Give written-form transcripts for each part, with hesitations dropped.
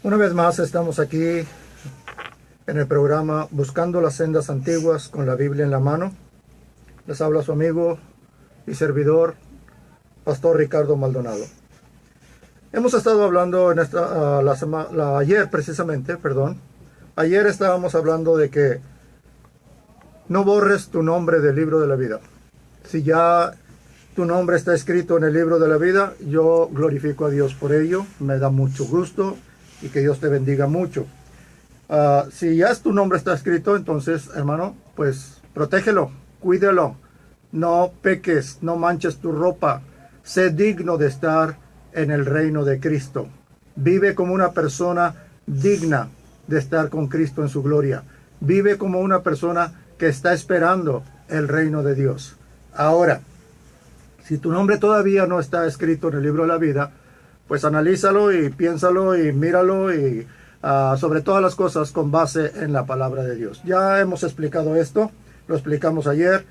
Una vez más estamos aquí en el programa Buscando las Sendas Antiguas con la Biblia en la mano. Les habla su amigo y servidor, Pastor Ricardo Maldonado. Hemos estado hablando en ayer precisamente, ayer estábamos hablando de que no borres tu nombre del libro de la vida. Si ya tu nombre está escrito en el libro de la vida, yo glorifico a Dios por ello, me da mucho gusto y que Dios te bendiga mucho. Si ya tu nombre está escrito, entonces, hermano, pues protégelo, cuídelo, no peques, no manches tu ropa, sé digno de estar en el reino de Cristo. Vive como una persona digna de estar con Cristo en su gloria. Vive como una persona que está esperando el reino de Dios. Ahora, si tu nombre todavía no está escrito en el libro de la vida, pues analízalo y piénsalo y míralo y sobre todas las cosas con base en la palabra de Dios. Ya hemos explicado esto, lo explicamos ayer,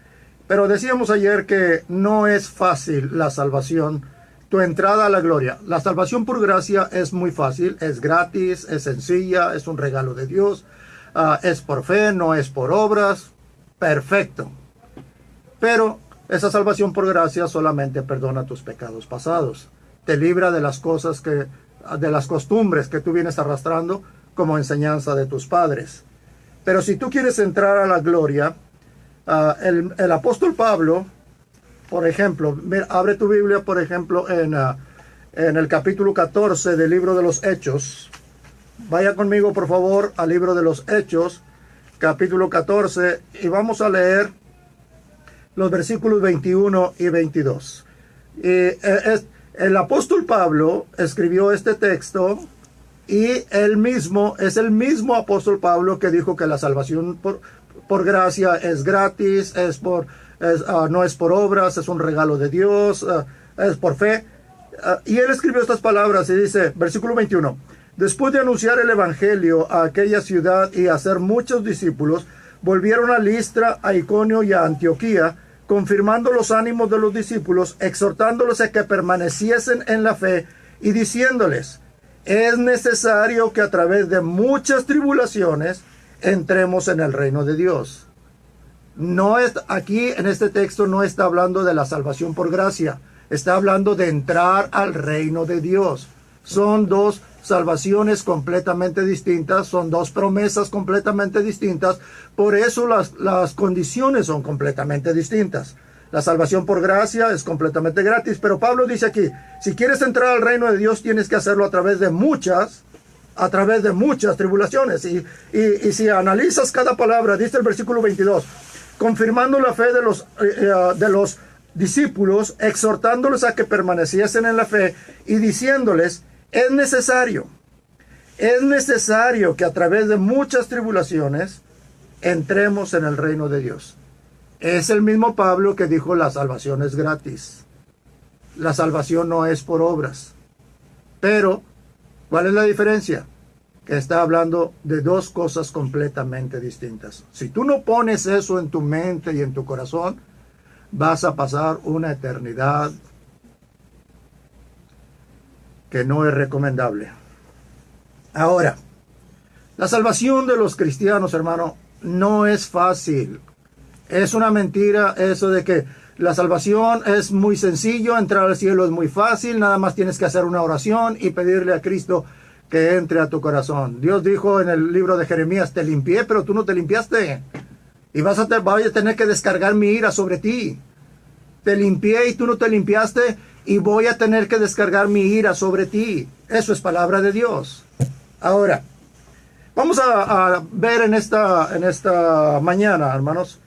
pero decíamos ayer que no es fácil la salvación, tu entrada a la gloria. La salvación por gracia es muy fácil, es gratis, es sencilla, es un regalo de Dios, es por fe, no es por obras, perfecto. Pero esa salvación por gracia solamente perdona tus pecados pasados. Te libra de las cosas de las costumbres que tú vienes arrastrando como enseñanza de tus padres. Pero si tú quieres entrar a la gloria, el apóstol Pablo, por ejemplo, abre tu Biblia, por ejemplo, en el capítulo 14 del libro de los Hechos. Vaya conmigo, por favor, al libro de los Hechos, capítulo 14, y vamos a leer los versículos 21 y 22. El apóstol Pablo escribió este texto y él mismo es el mismo apóstol Pablo que dijo que la salvación por gracia es gratis, no es por obras, es un regalo de Dios, es por fe. Y él escribió estas palabras y dice, versículo 21, después de anunciar el evangelio a aquella ciudad y hacer muchos discípulos, volvieron a Listra, a Iconio y a Antioquía, confirmando los ánimos de los discípulos, exhortándolos a que permaneciesen en la fe y diciéndoles, es necesario que a través de muchas tribulaciones entremos en el reino de Dios. Aquí en este texto no está hablando de la salvación por gracia, está hablando de entrar al reino de Dios. Son dos salvaciones completamente distintas, son dos promesas completamente distintas, por eso las condiciones son completamente distintas. La salvación por gracia es completamente gratis, pero Pablo dice aquí, si quieres entrar al reino de Dios tienes que hacerlo a través de muchas tribulaciones. Y si analizas cada palabra, dice el versículo 22, confirmando la fe de los discípulos, exhortándolos a que permaneciesen en la fe y diciéndoles, es necesario que a través de muchas tribulaciones entremos en el reino de Dios. Es el mismo Pablo que dijo la salvación es gratis. La salvación no es por obras. Pero, ¿cuál es la diferencia? Que está hablando de dos cosas completamente distintas. Si tú no pones eso en tu mente y en tu corazón, vas a pasar una eternidad que no es recomendable. Ahora, la salvación de los cristianos, hermano, no es fácil. Es una mentira eso de que la salvación es muy sencillo, entrar al cielo es muy fácil, nada más tienes que hacer una oración y pedirle a Cristo que entre a tu corazón. Dios dijo en el libro de Jeremías, te limpié, pero tú no te limpiaste. Y vas a tener que descargar mi ira sobre ti. Te limpié y tú no te limpiaste y voy a tener que descargar mi ira sobre ti. Eso es palabra de Dios. Ahora, vamos a ver en esta mañana, hermanos,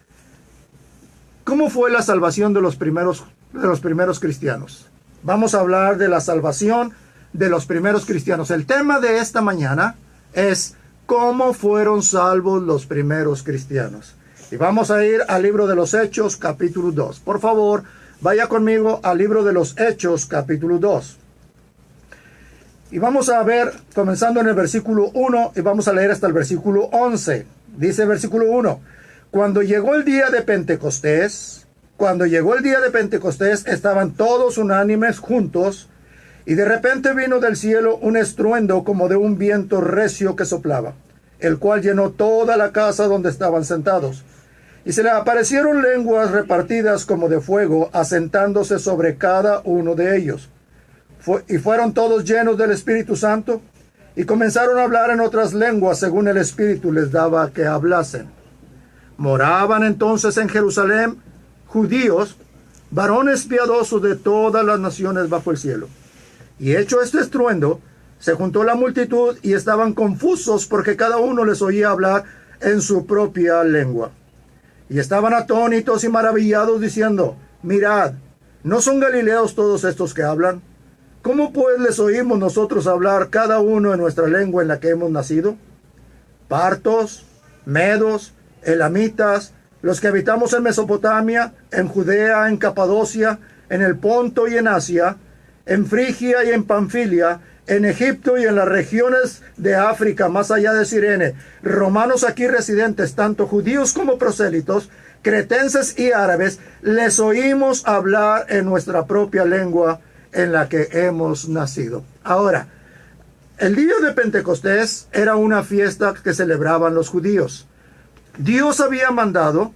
¿cómo fue la salvación de los primeros cristianos? Vamos a hablar de la salvación de los primeros cristianos. El tema de esta mañana es cómo fueron salvos los primeros cristianos. Y vamos a ir al libro de los Hechos, capítulo 2. Por favor, vaya conmigo al libro de los Hechos, capítulo 2. Y vamos a ver, comenzando en el versículo 1, y vamos a leer hasta el versículo 11. Dice el versículo 1, cuando llegó el día de Pentecostés, estaban todos unánimes juntos, Y de repente vino del cielo un estruendo como de un viento recio que soplaba, el cual llenó toda la casa donde estaban sentados. Y se le aparecieron lenguas repartidas como de fuego, asentándose sobre cada uno de ellos. Y fueron todos llenos del Espíritu Santo, y comenzaron a hablar en otras lenguas según el Espíritu les daba que hablasen. Moraban entonces en Jerusalén judíos, varones piadosos de todas las naciones bajo el cielo. Y hecho este estruendo, se juntó la multitud y estaban confusos porque cada uno les oía hablar en su propia lengua. Y estaban atónitos y maravillados diciendo, mirad, ¿no son galileos todos estos que hablan? ¿Cómo pues les oímos nosotros hablar cada uno en nuestra lengua en la que hemos nacido? Partos, medos, elamitas, los que habitamos en Mesopotamia, en Judea, en Capadocia, en el Ponto y en Asia, en Frigia y en Panfilia, en Egipto y en las regiones de África, más allá de Cirene, romanos aquí residentes, tanto judíos como prosélitos, cretenses y árabes, les oímos hablar en nuestra propia lengua en la que hemos nacido. Ahora, el día de Pentecostés era una fiesta que celebraban los judíos. Dios había mandado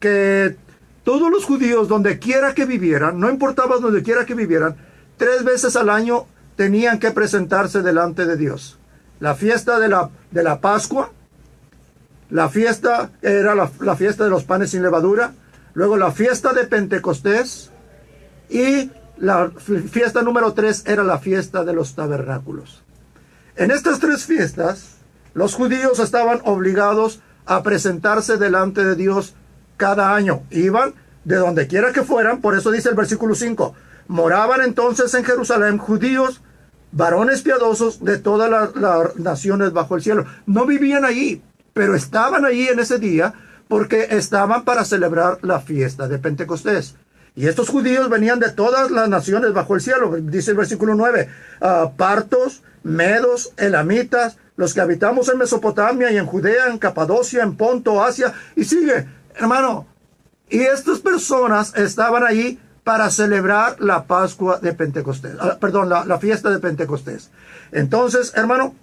que todos los judíos, donde quiera que vivieran, no importaba donde quiera que vivieran, 3 veces al año tenían que presentarse delante de Dios. La fiesta de la Pascua, la fiesta era la fiesta de los panes sin levadura, luego la fiesta de Pentecostés y la fiesta número 3 era la fiesta de los tabernáculos. En estas 3 fiestas, los judíos estaban obligados a presentarse delante de Dios cada año. Iban de donde quiera que fueran, por eso dice el versículo 5, moraban entonces en Jerusalén judíos, varones piadosos de todas las naciones bajo el cielo. No vivían allí, pero estaban allí en ese día porque estaban para celebrar la fiesta de Pentecostés. Y estos judíos venían de todas las naciones bajo el cielo, dice el versículo 9, partos, medos, elamitas, los que habitamos en Mesopotamia y en Judea, en Capadocia, en Ponto, Asia, y sigue, hermano. Y estas personas estaban allí para celebrar la Pascua de Pentecostés, la fiesta de Pentecostés. Entonces, hermano,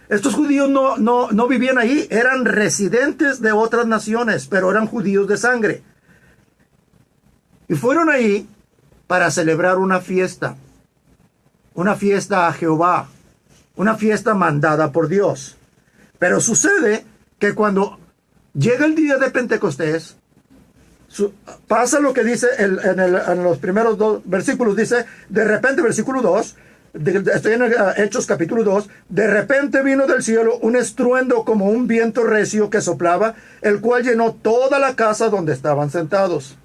estos judíos no vivían ahí, eran residentes de otras naciones, pero eran judíos de sangre. Y fueron ahí para celebrar una fiesta a Jehová, una fiesta mandada por Dios. Pero sucede que cuando llega el día de Pentecostés, pasa lo que dice en los primeros 2 versículos. Dice, de repente, versículo 2, estoy en Hechos capítulo 2, de repente vino del cielo un estruendo como un viento recio que soplaba, el cual llenó toda la casa donde estaban sentados.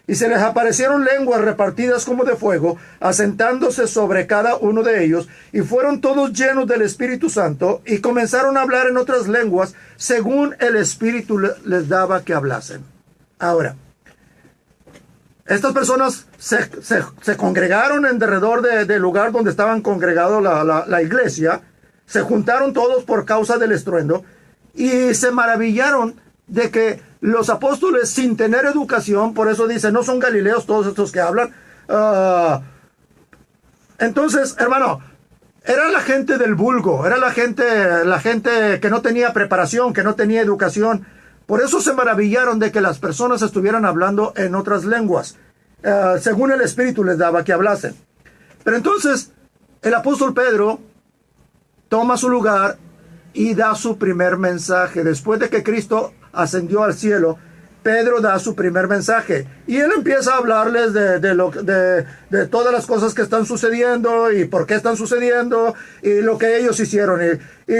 Y se les aparecieron lenguas repartidas como de fuego, asentándose sobre cada uno de ellos, y fueron todos llenos del Espíritu Santo, y comenzaron a hablar en otras lenguas, según el Espíritu les daba que hablasen. Ahora, estas personas se congregaron en derredor del lugar donde estaban congregados la iglesia, se juntaron todos por causa del estruendo, y se maravillaron de que los apóstoles, sin tener educación, por eso dice, no son galileos todos estos que hablan. Entonces, hermano, era la gente del vulgo, era la gente que no tenía preparación, que no tenía educación. Por eso se maravillaron de que las personas estuvieran hablando en otras lenguas, según el Espíritu les daba que hablasen. Pero entonces, el apóstol Pedro toma su lugar y da su primer mensaje. Después de que Cristo ascendió al cielo, Pedro da su primer mensaje y él empieza a hablarles de todas las cosas que están sucediendo y por qué están sucediendo y lo que ellos hicieron. Y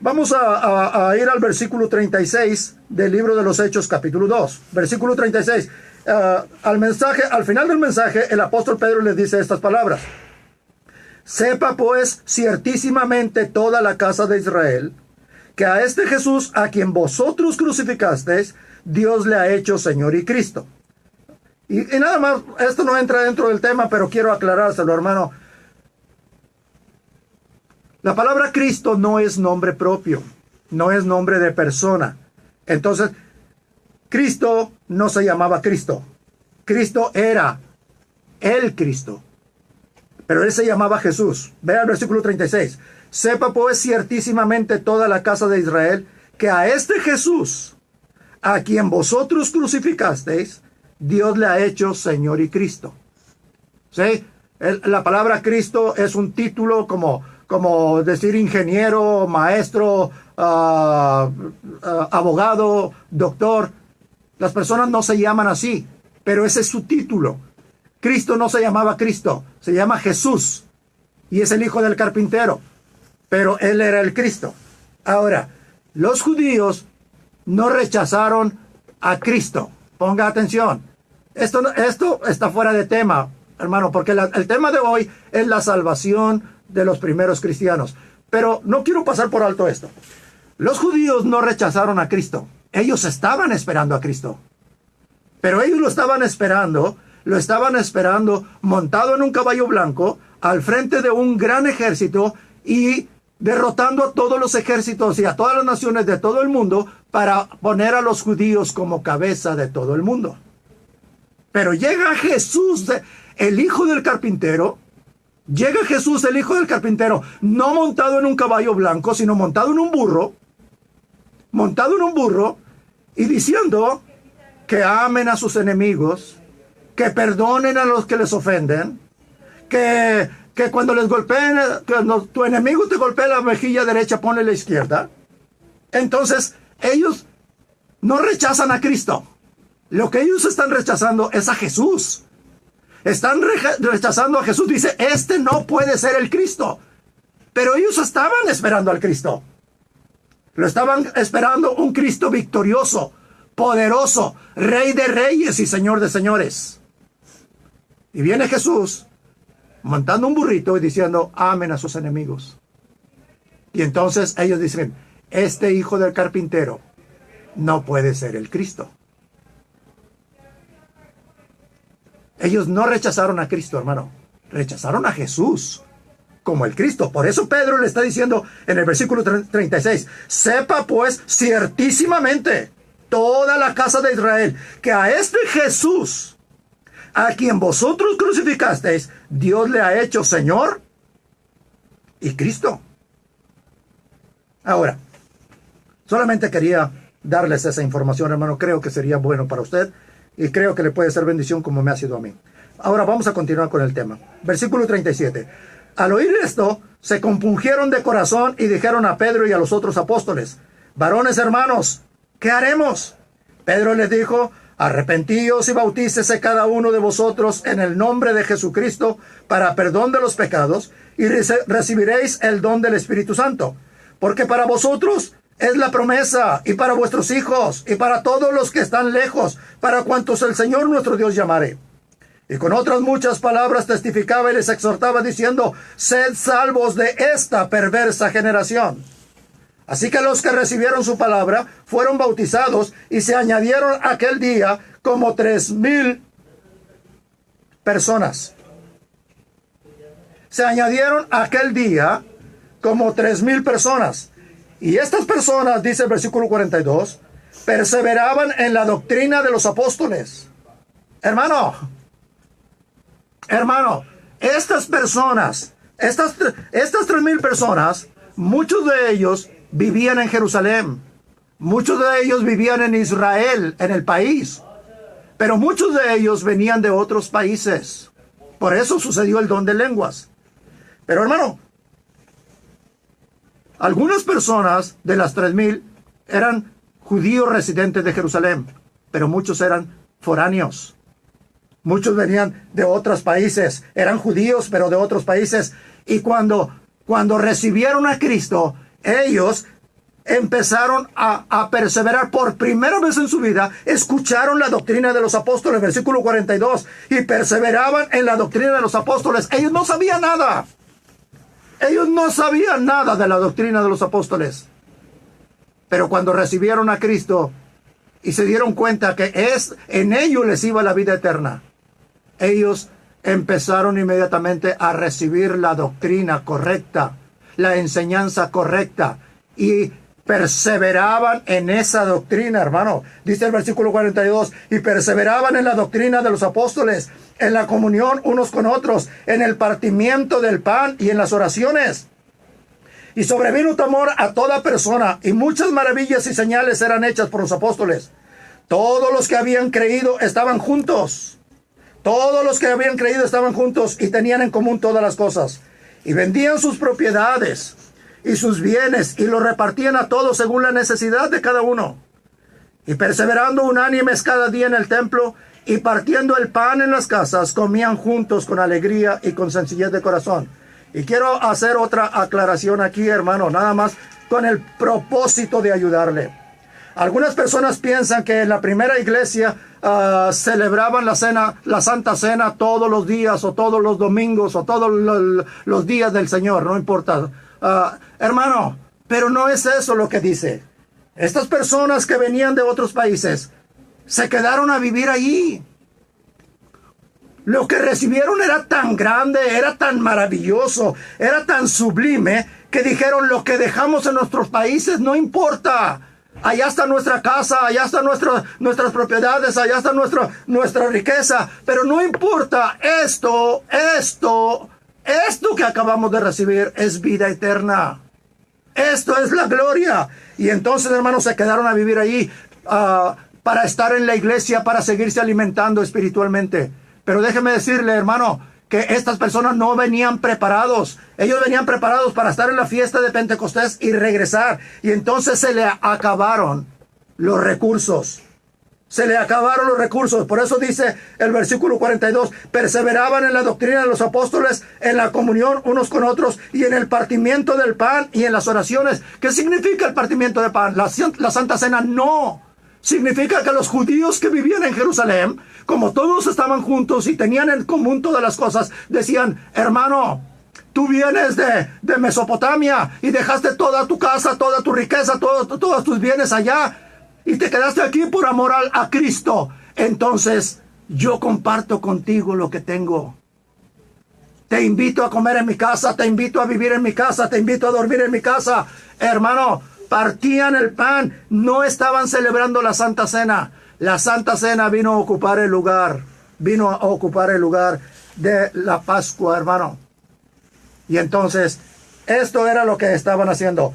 vamos a ir al versículo 36 del libro de los Hechos capítulo 2, versículo 36. Al final del mensaje, el apóstol Pedro les dice estas palabras: sepa pues ciertísimamente toda la casa de Israel que a este Jesús, a quien vosotros crucificasteis, Dios le ha hecho Señor y Cristo. Y nada más, esto no entra dentro del tema, pero quiero aclarárselo, hermano. La palabra Cristo no es nombre propio, no es nombre de persona. Entonces, Cristo no se llamaba Cristo. Cristo era el Cristo. pero él se llamaba Jesús. Vea el versículo 36. Sepa pues ciertísimamente toda la casa de Israel que a este Jesús, a quien vosotros crucificasteis, Dios le ha hecho Señor y Cristo. ¿Sí? La palabra Cristo es un título como decir ingeniero, maestro, abogado, doctor. Las personas no se llaman así, pero ese es su título. Cristo no se llamaba Cristo, se llama Jesús y es el hijo del carpintero, pero él era el Cristo. Ahora, los judíos no rechazaron a Cristo. Ponga atención. Esto está fuera de tema, hermano, porque el tema de hoy es la salvación de los primeros cristianos. Pero no quiero pasar por alto esto. Los judíos no rechazaron a Cristo. Ellos estaban esperando a Cristo. Pero ellos lo estaban esperando montado en un caballo blanco, al frente de un gran ejército y derrotando a todos los ejércitos y a todas las naciones de todo el mundo para poner a los judíos como cabeza de todo el mundo. Pero llega Jesús, el hijo del carpintero, no montado en un caballo blanco, sino montado en un burro, y diciendo que amen a sus enemigos, que perdonen a los que les ofenden, que cuando les golpeen, tu enemigo te golpea la mejilla derecha, ponle la izquierda. Entonces, ellos no rechazan a Cristo. Lo que ellos están rechazando es a Jesús. Están rechazando a Jesús. Dice, este no puede ser el Cristo. Pero ellos estaban esperando al Cristo. Lo estaban esperando un Cristo victorioso, poderoso, Rey de reyes y Señor de señores. Y viene Jesús montando un burrito y diciendo, amen a sus enemigos. Y entonces ellos dicen, este hijo del carpintero no puede ser el Cristo. Ellos no rechazaron a Cristo, hermano. Rechazaron a Jesús como el Cristo. Por eso Pedro le está diciendo en el versículo 36, sepa pues ciertísimamente toda la casa de Israel que a este Jesús, a quien vosotros crucificasteis, Dios le ha hecho Señor y Cristo. Ahora, solamente quería darles esa información, hermano. Creo que sería bueno para usted y creo que le puede ser bendición como me ha sido a mí. Ahora vamos a continuar con el tema. Versículo 37. Al oír esto, se compungieron de corazón y dijeron a Pedro y a los otros apóstoles, varones hermanos, ¿qué haremos? Pedro les dijo, arrepentíos y bautícese cada uno de vosotros en el nombre de Jesucristo para perdón de los pecados y recibiréis el don del Espíritu Santo. Porque para vosotros es la promesa y para vuestros hijos y para todos los que están lejos, para cuantos el Señor nuestro Dios llamare. Y con otras muchas palabras testificaba y les exhortaba diciendo, sed salvos de esta perversa generación. Así que los que recibieron su palabra fueron bautizados y se añadieron aquel día como 3,000 personas. Se añadieron aquel día como 3,000 personas. Y estas personas, dice el versículo 42, perseveraban en la doctrina de los apóstoles. Hermano, estas personas, estas 3,000 personas, muchos de ellos vivían en Jerusalén. Muchos de ellos vivían en Israel, en el país. Pero muchos de ellos venían de otros países. Por eso sucedió el don de lenguas. Pero hermano, algunas personas de las 3,000 eran judíos residentes de Jerusalén, pero muchos eran foráneos. Muchos venían de otros países, eran judíos, pero de otros países. Y cuando recibieron a Cristo, ellos empezaron a perseverar por primera vez en su vida, escucharon la doctrina de los apóstoles, versículo 42, y perseveraban en la doctrina de los apóstoles. Ellos no sabían nada. Ellos no sabían nada de la doctrina de los apóstoles. Pero cuando recibieron a Cristo y se dieron cuenta que en ellos les iba la vida eterna, ellos empezaron inmediatamente a recibir la doctrina correcta, la enseñanza correcta. Y perseveraban en esa doctrina, hermano. Dice el versículo 42, y perseveraban en la doctrina de los apóstoles, en la comunión unos con otros, en el partimiento del pan y en las oraciones. Y sobrevino temor a toda persona, y muchas maravillas y señales eran hechas por los apóstoles. Todos los que habían creído estaban juntos. Todos los que habían creído estaban juntos y tenían en común todas las cosas. Y vendían sus propiedades y sus bienes y los repartían a todos según la necesidad de cada uno. Y perseverando unánimes cada día en el templo y partiendo el pan en las casas, comían juntos con alegría y con sencillez de corazón. Y quiero hacer otra aclaración aquí, hermano, nada más con el propósito de ayudarle. Algunas personas piensan que en la primera iglesia celebraban la cena, la Santa Cena todos los días o todos los domingos o todos los días del Señor, no importa. Hermano, pero no es eso lo que dice. Estas personas que venían de otros países se quedaron a vivir allí. Lo que recibieron era tan grande, era tan maravilloso, era tan sublime, que dijeron: lo que dejamos en nuestros países no importa. Allá está nuestra casa, allá están nuestras propiedades, allá está nuestra riqueza. Pero no importa, esto que acabamos de recibir es vida eterna. Esto es la gloria. Y entonces, hermanos, se quedaron a vivir allí para estar en la iglesia, para seguirse alimentando espiritualmente. Pero déjeme decirle, hermano, que estas personas no venían preparados. Ellos venían preparados para estar en la fiesta de Pentecostés y regresar. Y entonces se le acabaron los recursos. Se le acabaron los recursos. Por eso dice el versículo 42, perseveraban en la doctrina de los apóstoles, en la comunión unos con otros y en el partimiento del pan y en las oraciones. ¿Qué significa el partimiento del pan? La Santa Cena no. Significa que los judíos que vivían en Jerusalén, como todos estaban juntos y tenían en común todas las cosas, decían: hermano, tú vienes de Mesopotamia y dejaste toda tu casa, toda tu riqueza, todos tus bienes allá y te quedaste aquí por amor a Cristo. Entonces yo comparto contigo lo que tengo. Te invito a comer en mi casa, te invito a vivir en mi casa, te invito a dormir en mi casa. Hermano, partían el pan, no estaban celebrando la Santa Cena. La Santa Cena vino a ocupar el lugar de la Pascua, hermano. Y entonces, esto era lo que estaban haciendo.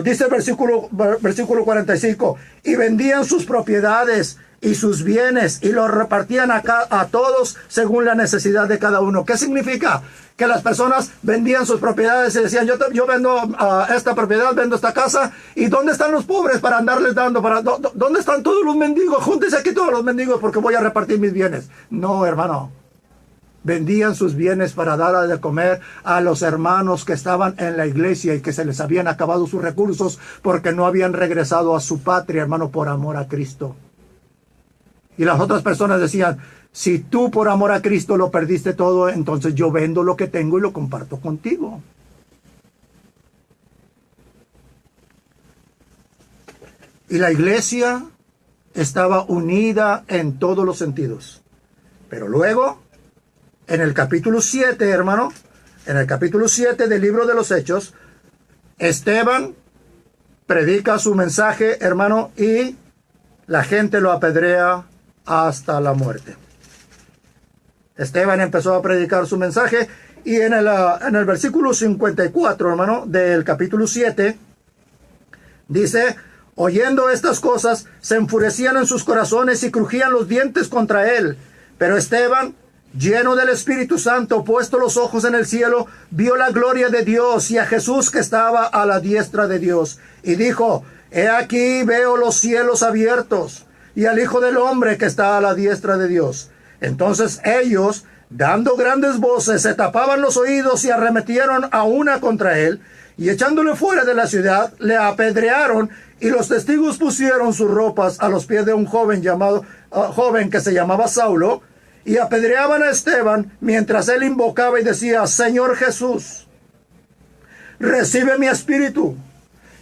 Dice el versículo 45, y vendían sus propiedades y sus bienes y los repartían a todos según la necesidad de cada uno. ¿Qué significa? Que las personas vendían sus propiedades y decían: yo vendo esta propiedad, vendo esta casa. ¿Y dónde están los pobres para andarles dando? ¿Dónde están todos los mendigos? Júntense aquí todos los mendigos porque voy a repartir mis bienes. No, hermano. Vendían sus bienes para dar de comer a los hermanos que estaban en la iglesia y que se les habían acabado sus recursos porque no habían regresado a su patria, hermano, por amor a Cristo. Y las otras personas decían: si tú por amor a Cristo lo perdiste todo, entonces yo vendo lo que tengo y lo comparto contigo. Y la iglesia estaba unida en todos los sentidos. Pero luego, en el capítulo 7, hermano, en el capítulo 7 del libro de los Hechos, Esteban predica su mensaje, hermano, y la gente lo apedrea hasta la muerte. Esteban empezó a predicar su mensaje y en el versículo 54, hermano, del capítulo 7, dice: oyendo estas cosas, se enfurecían en sus corazones y crujían los dientes contra él. Pero Esteban, lleno del Espíritu Santo, puesto los ojos en el cielo, vio la gloria de Dios y a Jesús que estaba a la diestra de Dios. Y dijo: he aquí veo los cielos abiertos y al Hijo del Hombre que está a la diestra de Dios. Entonces ellos, dando grandes voces, se tapaban los oídos y arremetieron a una contra él, y echándole fuera de la ciudad, le apedrearon, y los testigos pusieron sus ropas a los pies de un joven que se llamaba Saulo, y apedreaban a Esteban mientras él invocaba y decía: Señor Jesús, recibe mi espíritu.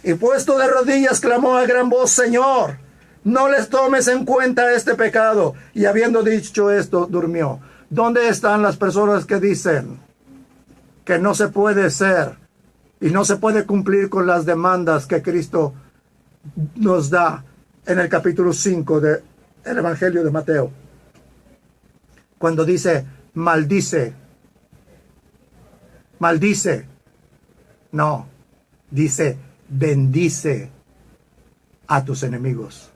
Y puesto de rodillas clamó a gran voz: Señor, no les tomes en cuenta este pecado. Y habiendo dicho esto, durmió. ¿Dónde están las personas que dicen que no se puede ser y no se puede cumplir con las demandas que Cristo nos da en el capítulo 5 del Evangelio de Mateo, cuando dice, maldice. Maldice. No, dice, bendice a tus enemigos.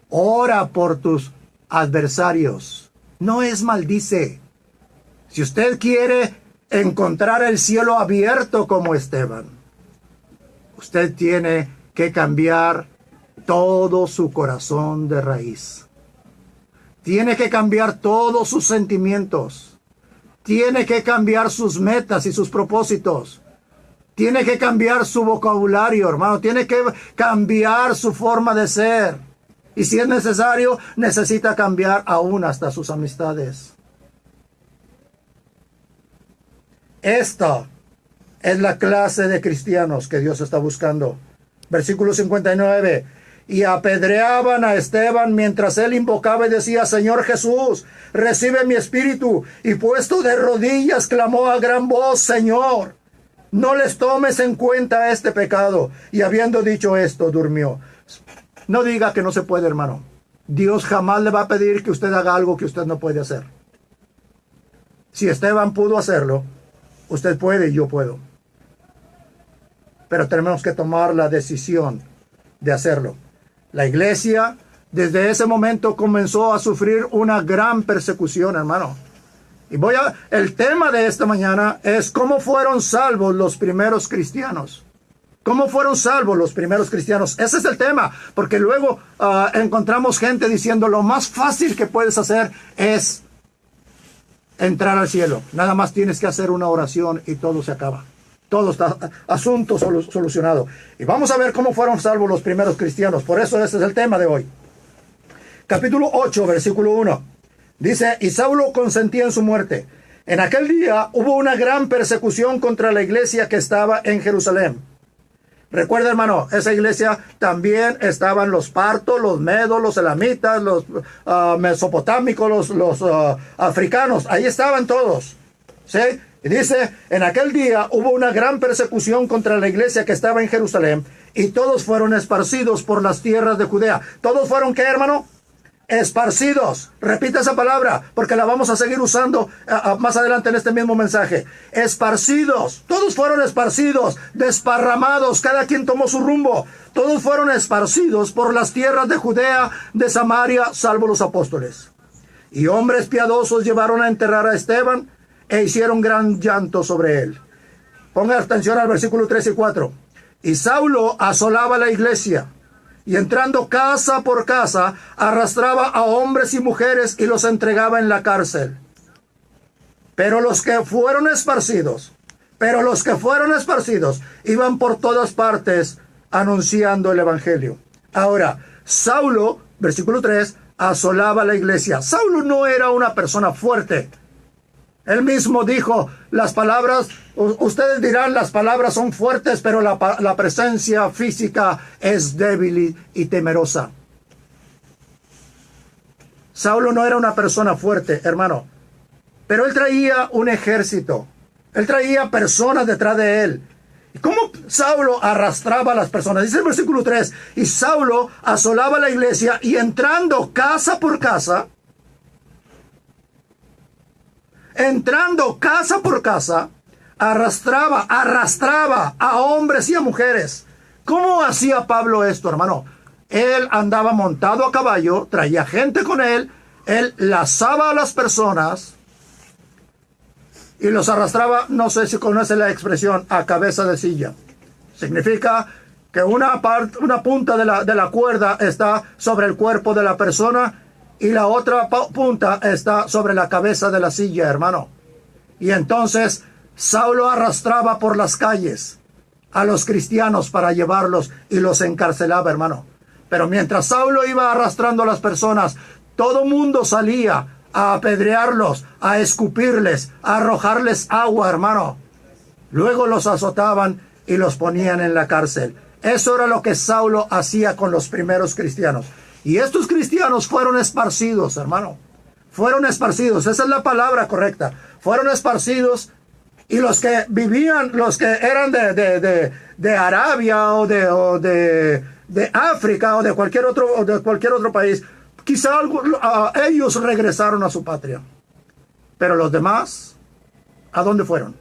Ora por tus adversarios. No es maldice. Si usted quiere encontrar el cielo abierto como Esteban, usted tiene que cambiar todo su corazón de raíz. Tiene que cambiar todos sus sentimientos. Tiene que cambiar sus metas y sus propósitos. Tiene que cambiar su vocabulario, hermano. Tiene que cambiar su forma de ser. Y si es necesario, necesita cambiar aún hasta sus amistades. Esta es la clase de cristianos que Dios está buscando. Versículo 59. Y apedreaban a Esteban mientras él invocaba y decía, Señor Jesús, recibe mi espíritu. Y puesto de rodillas clamó a gran voz, Señor, no les tomes en cuenta este pecado. Y habiendo dicho esto, durmió. No diga que no se puede, hermano. Dios jamás le va a pedir que usted haga algo que usted no puede hacer. Si Esteban pudo hacerlo, usted puede y yo puedo. Pero tenemos que tomar la decisión de hacerlo. La iglesia desde ese momento comenzó a sufrir una gran persecución, hermano. Y el tema de esta mañana es cómo fueron salvos los primeros cristianos. ¿Cómo fueron salvos los primeros cristianos? Ese es el tema, porque luego encontramos gente diciendo lo más fácil que puedes hacer es entrar al cielo. Nada más tienes que hacer una oración y todo se acaba. Todo está asunto solucionado. Y vamos a ver cómo fueron salvos los primeros cristianos. Por eso ese es el tema de hoy. Capítulo 8, versículo 1. Dice, y Saulo consentía en su muerte. En aquel día hubo una gran persecución contra la iglesia que estaba en Jerusalén. Recuerda, hermano, esa iglesia también estaban los partos, los medos, los elamitas, los mesopotámicos, los africanos. Ahí estaban todos. ¿Sí? Y dice, en aquel día hubo una gran persecución contra la iglesia que estaba en Jerusalén y todos fueron esparcidos por las tierras de Judea. ¿Todos fueron qué, hermano? Esparcidos. Repita esa palabra porque la vamos a seguir usando más adelante en este mismo mensaje. Esparcidos. Todos fueron esparcidos, desparramados. Cada quien tomó su rumbo. Todos fueron esparcidos por las tierras de Judea, de Samaria, salvo los apóstoles. Y hombres piadosos llevaron a enterrar a Esteban e hicieron gran llanto sobre él. Ponga atención al versículo 3 y 4. Y Saulo asolaba la iglesia, y entrando casa por casa, arrastraba a hombres y mujeres y los entregaba en la cárcel. Pero los que fueron esparcidos, iban por todas partes anunciando el evangelio. Ahora, Saulo, versículo 3, asolaba la iglesia. Saulo no era una persona fuerte. Él mismo dijo, las palabras, ustedes dirán, las palabras son fuertes, pero la presencia física es débil y temerosa. Saulo no era una persona fuerte, hermano, pero él traía un ejército. Él traía personas detrás de él. ¿Y cómo Saulo arrastraba a las personas? Dice el versículo 3, y Saulo asolaba la iglesia y entrando casa por casa, arrastraba a hombres y a mujeres. ¿Cómo hacía Pablo esto, hermano? Él andaba montado a caballo, traía gente con él lazaba a las personas y los arrastraba, no sé si conoce la expresión, a cabeza de silla. Significa que una punta de la cuerda está sobre el cuerpo de la persona y la otra punta está sobre la cabeza de la silla, hermano. Y entonces Saulo arrastraba por las calles a los cristianos para llevarlos y los encarcelaba, hermano. Pero mientras Saulo iba arrastrando a las personas, todo mundo salía a apedrearlos, a escupirles, a arrojarles agua, hermano. Luego los azotaban y los ponían en la cárcel. Eso era lo que Saulo hacía con los primeros cristianos. Y estos cristianos fueron esparcidos, hermano. Fueron esparcidos. Esa es la palabra correcta. Fueron esparcidos. Y los que vivían, los que eran de Arabia o de de África o de cualquier otro país, quizá ellos regresaron a su patria. Pero los demás, ¿a dónde fueron?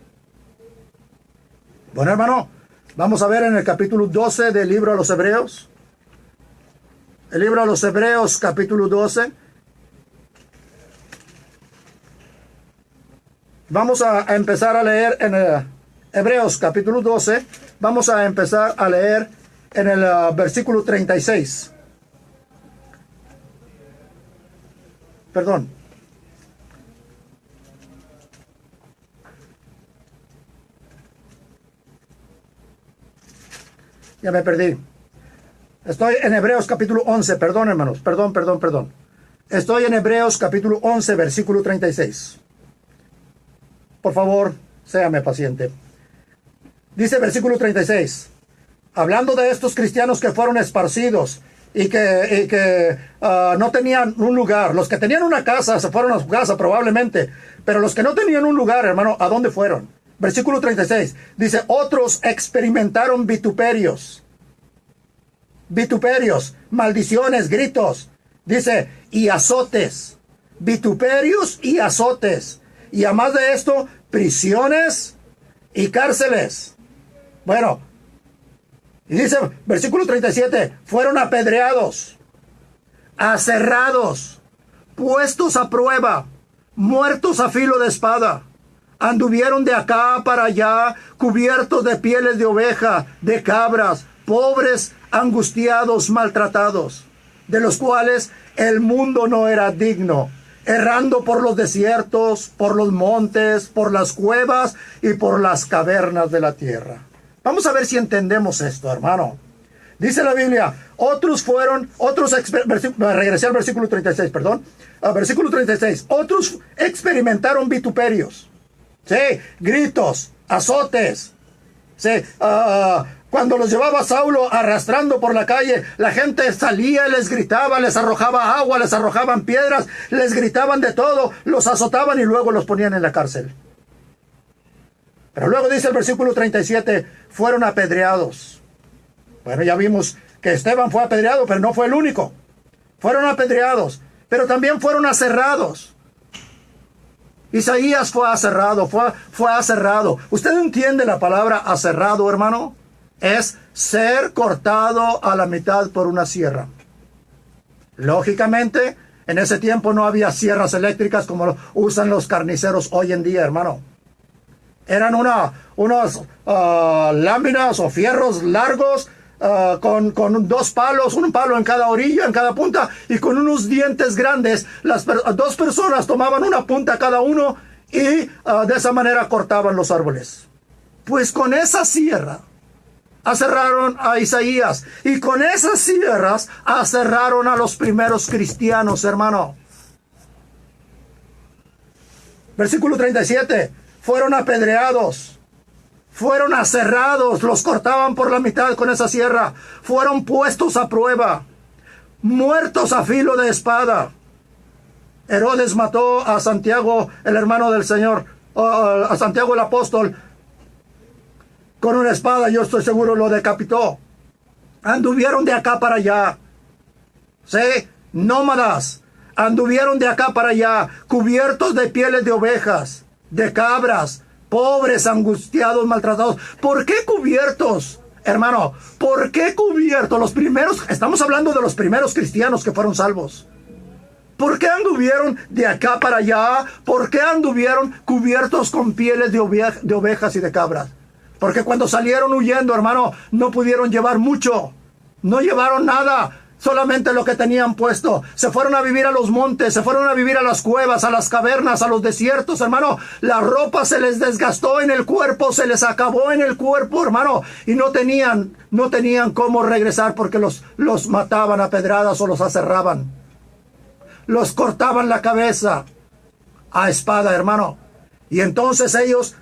Bueno, hermano, vamos a ver en el capítulo 12 del libro a los Hebreos. El libro a los Hebreos, capítulo 12. Vamos a empezar a leer en Hebreos, capítulo 12. Vamos a empezar a leer en el versículo 36. Perdón. Ya me perdí. Estoy en Hebreos capítulo 11. Perdón, hermanos. Perdón. Estoy en Hebreos capítulo 11, versículo 36. Por favor, séame paciente. Dice versículo 36. Hablando de estos cristianos que fueron esparcidos y que no tenían un lugar. Los que tenían una casa se fueron a su casa probablemente. Pero los que no tenían un lugar, hermano, ¿a dónde fueron? Versículo 36, dice, otros experimentaron vituperios, maldiciones, gritos, dice, y azotes, vituperios y azotes, y además de esto, prisiones y cárceles. Bueno, y dice, versículo 37, fueron apedreados, aserrados, puestos a prueba, muertos a filo de espada. Anduvieron de acá para allá, cubiertos de pieles de oveja, de cabras, pobres, angustiados, maltratados, de los cuales el mundo no era digno, errando por los desiertos, por los montes, por las cuevas y por las cavernas de la tierra. Vamos a ver si entendemos esto, hermano. Dice la Biblia, regresé al versículo 36, perdón. Versículo 36, otros experimentaron vituperios. Sí, gritos, azotes. Sí, cuando los llevaba Saulo arrastrando por la calle, la gente salía, les gritaba, les arrojaba agua, les arrojaban piedras, les gritaban de todo, los azotaban y luego los ponían en la cárcel. Pero luego dice el versículo 37, fueron apedreados. Bueno, ya vimos que Esteban fue apedreado, pero no fue el único. Fueron apedreados, pero también fueron aserrados. Isaías fue aserrado, fue aserrado. ¿Usted entiende la palabra aserrado, hermano? Es ser cortado a la mitad por una sierra. Lógicamente, en ese tiempo no había sierras eléctricas como usan los carniceros hoy en día, hermano. Eran unas láminas o fierros largos con dos palos, un palo en cada orilla, en cada punta, y con unos dientes grandes. Las dos personas tomaban una punta cada uno y de esa manera cortaban los árboles. Pues con esa sierra aserraron a Isaías, y con esas sierras aserraron a los primeros cristianos, hermano. Versículo 37, fueron apedreados, fueron aserrados, los cortaban por la mitad con esa sierra, fueron puestos a prueba, muertos a filo de espada. Herodes mató a Santiago, el hermano del Señor, a Santiago el apóstol, con una espada. Yo estoy seguro lo decapitó. Anduvieron de acá para allá, ¿sí? Nómadas, anduvieron de acá para allá, cubiertos de pieles de ovejas, de cabras, pobres, angustiados, maltratados. ¿Por qué cubiertos, hermano? ¿Por qué cubiertos? Los primeros, estamos hablando de los primeros cristianos que fueron salvos. ¿Por qué anduvieron de acá para allá? ¿Por qué anduvieron cubiertos con pieles de ovejas y de cabras? Porque cuando salieron huyendo, hermano, no pudieron llevar mucho. No llevaron nada. Solamente lo que tenían puesto. Se fueron a vivir a los montes, se fueron a vivir a las cuevas, a las cavernas, a los desiertos, hermano. La ropa se les desgastó en el cuerpo, se les acabó en el cuerpo, hermano. Y no tenían cómo regresar porque los mataban a pedradas o los aserraban. Los cortaban la cabeza a espada, hermano. Y entonces ellos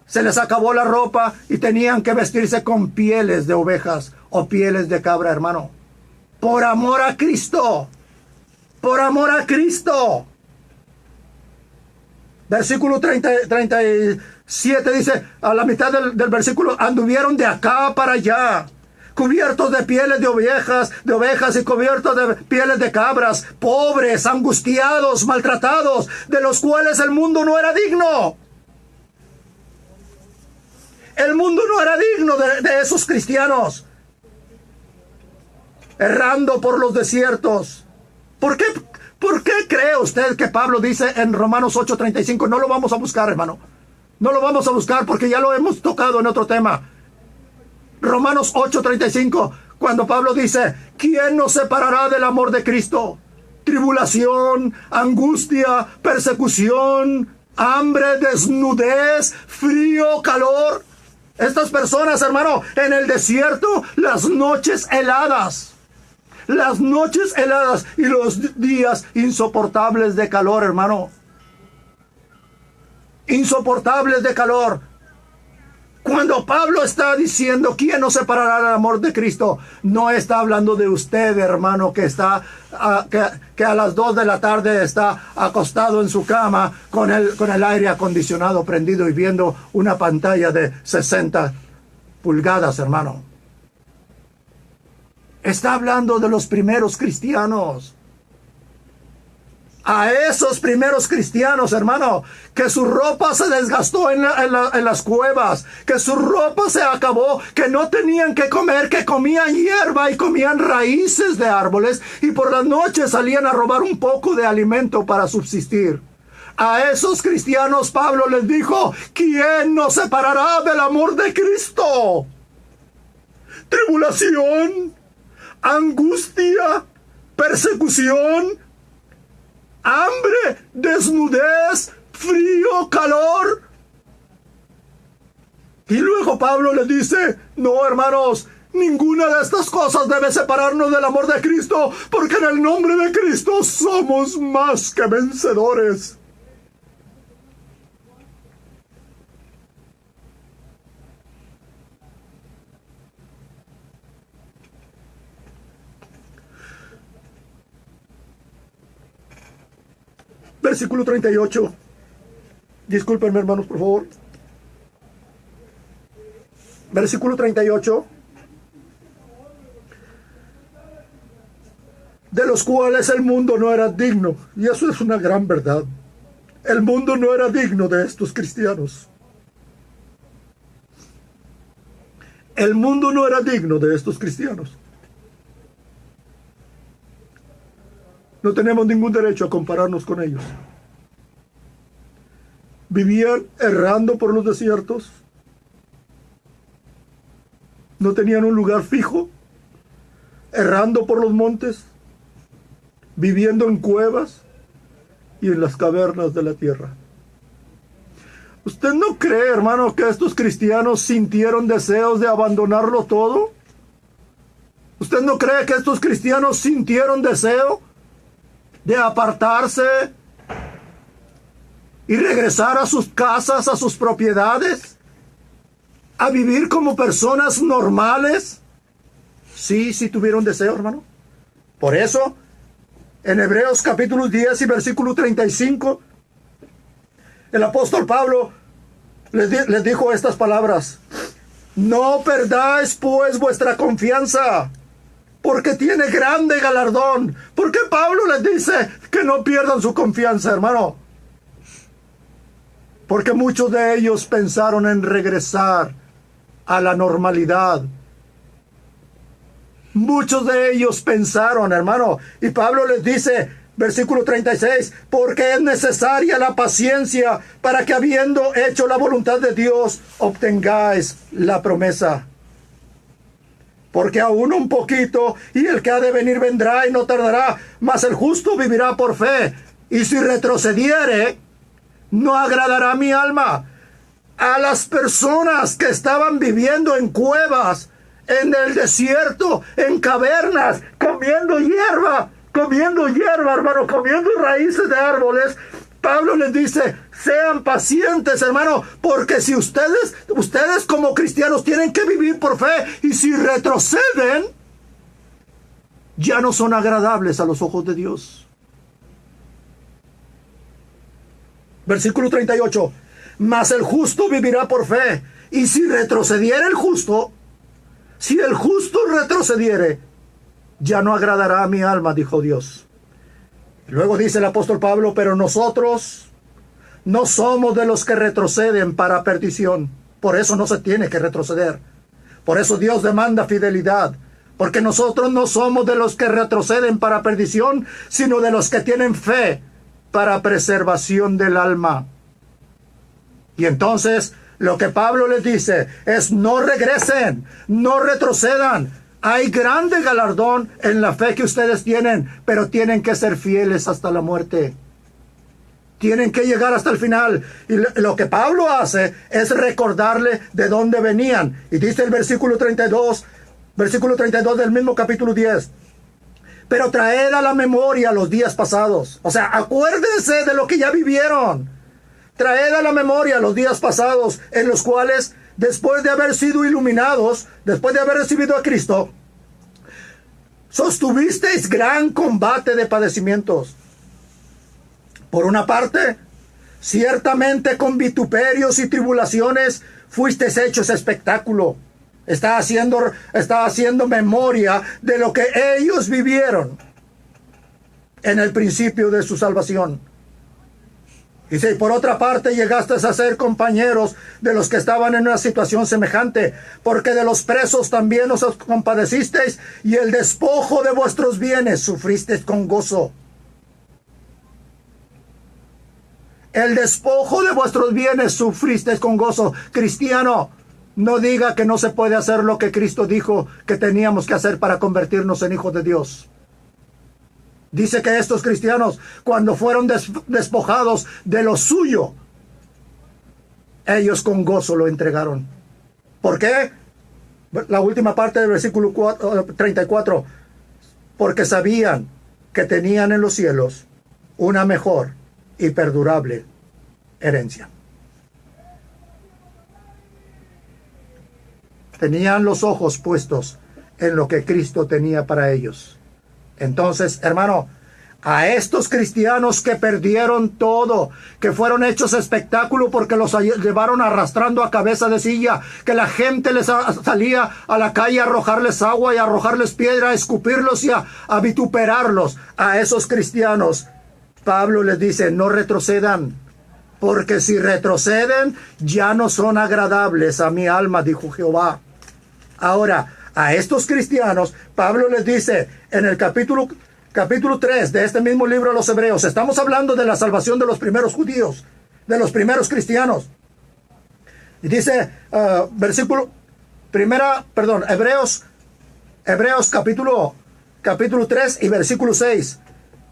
se les acabó la ropa y tenían que vestirse con pieles de ovejas o pieles de cabra, hermano. Por amor a Cristo. Por amor a Cristo. Versículo 37 dice, a la mitad del versículo, anduvieron de acá para allá, cubiertos de pieles de ovejas y cubiertos de pieles de cabras, pobres, angustiados, maltratados, de los cuales el mundo no era digno. El mundo no era digno de esos cristianos, errando por los desiertos. ¿Por qué cree usted que Pablo dice en Romanos 8:35? No lo vamos a buscar, hermano. No lo vamos a buscar porque ya lo hemos tocado en otro tema. Romanos 8:35, cuando Pablo dice, ¿quién nos separará del amor de Cristo? Tribulación, angustia, persecución, hambre, desnudez, frío, calor. Estas personas, hermano, en el desierto, las noches heladas y los días insoportables de calor, hermano. Insoportables de calor. Cuando Pablo está diciendo, ¿quién nos separará del amor de Cristo? No está hablando de usted, hermano, que que a las 2 de la tarde está acostado en su cama con el aire acondicionado prendido y viendo una pantalla de 60 pulgadas, hermano. Está hablando de los primeros cristianos. A esos primeros cristianos, hermano, que su ropa se desgastó en las cuevas, que su ropa se acabó, que no tenían que comer, que comían hierba y comían raíces de árboles y por las noches salían a robar un poco de alimento para subsistir. A esos cristianos Pablo les dijo, ¿quién nos separará del amor de Cristo? Tribulación, angustia, persecución, hambre, desnudez, frío, calor. Y luego Pablo les dice, no, hermanos, ninguna de estas cosas debe separarnos del amor de Cristo, porque en el nombre de Cristo somos más que vencedores. Versículo 38. Discúlpenme, hermanos, por favor. Versículo 38. De los cuales el mundo no era digno. Y eso es una gran verdad. El mundo no era digno de estos cristianos. El mundo no era digno de estos cristianos. No tenemos ningún derecho a compararnos con ellos. Vivían errando por los desiertos. No tenían un lugar fijo. Errando por los montes. Viviendo en cuevas y en las cavernas de la tierra. ¿Usted no cree, hermano, que estos cristianos sintieron deseos de abandonarlo todo? ¿Usted no cree que estos cristianos sintieron deseo de apartarse y regresar a sus casas, a sus propiedades, a vivir como personas normales? Sí tuvieron deseo, hermano. Por eso, en Hebreos capítulo 10 y versículo 35, el apóstol Pablo les dijo estas palabras: no perdáis pues vuestra confianza, porque tiene grande galardón. ¿Por qué Pablo les dice que no pierdan su confianza, hermano? Porque muchos de ellos pensaron en regresar a la normalidad. Muchos de ellos pensaron, hermano. Y Pablo les dice, versículo 36, porque es necesaria la paciencia para que, habiendo hecho la voluntad de Dios, obtengáis la promesa. Porque aún un poquito, y el que ha de venir vendrá y no tardará, mas el justo vivirá por fe. Y si retrocediere, no agradará mi alma. A las personas que estaban viviendo en cuevas, en el desierto, en cavernas, comiendo hierba, hermano, comiendo raíces de árboles, Pablo les dice, sean pacientes, hermano, porque si ustedes como cristianos tienen que vivir por fe, y si retroceden, ya no son agradables a los ojos de Dios. Versículo 38, mas el justo vivirá por fe, y si retrocediera el justo, Si el justo retrocediere, ya no agradará a mi alma, dijo Dios. Luego dice el apóstol Pablo, pero nosotros no somos de los que retroceden para perdición. Por eso no se tiene que retroceder. Por eso Dios demanda fidelidad. Porque nosotros no somos de los que retroceden para perdición, sino de los que tienen fe para preservación del alma. Y entonces lo que Pablo les dice es: no regresen, no retrocedan. Hay grande galardón en la fe que ustedes tienen, pero tienen que ser fieles hasta la muerte. Tienen que llegar hasta el final. Y lo que Pablo hace es recordarle de dónde venían. Y dice el versículo 32 del mismo capítulo 10. Pero traed a la memoria los días pasados. O sea, acuérdense de lo que ya vivieron. Traed a la memoria los días pasados, en los cuales, después de haber sido iluminados, después de haber recibido a Cristo, sostuvisteis gran combate de padecimientos. Por una parte, ciertamente con vituperios y tribulaciones fuisteis hechos espectáculo. Está haciendo memoria de lo que ellos vivieron en el principio de su salvación. Y si por otra parte llegaste a ser compañeros de los que estaban en una situación semejante, porque de los presos también os compadecisteis, y el despojo de vuestros bienes sufristeis con gozo. El despojo de vuestros bienes sufristeis con gozo. Cristiano, no diga que no se puede hacer lo que Cristo dijo que teníamos que hacer para convertirnos en hijos de Dios. Dice que estos cristianos, cuando fueron despojados de lo suyo, ellos con gozo lo entregaron. ¿Por qué? La última parte del versículo 34. Porque sabían que tenían en los cielos una mejor y perdurable herencia. Tenían los ojos puestos en lo que Cristo tenía para ellos. Entonces, hermano, a estos cristianos que perdieron todo, que fueron hechos espectáculo porque los llevaron arrastrando a cabeza de silla, que la gente les salía a la calle a arrojarles agua y a arrojarles piedra, a escupirlos y a vituperarlos, a esos cristianos, Pablo les dice: no retrocedan, porque si retroceden ya no son agradables a mi alma, dijo Jehová. Ahora, a estos cristianos, Pablo les dice en el capítulo 3 de este mismo libro de los Hebreos, estamos hablando de la salvación de los primeros judíos, de los primeros cristianos. Y dice, Hebreos capítulo 3 y versículo 6.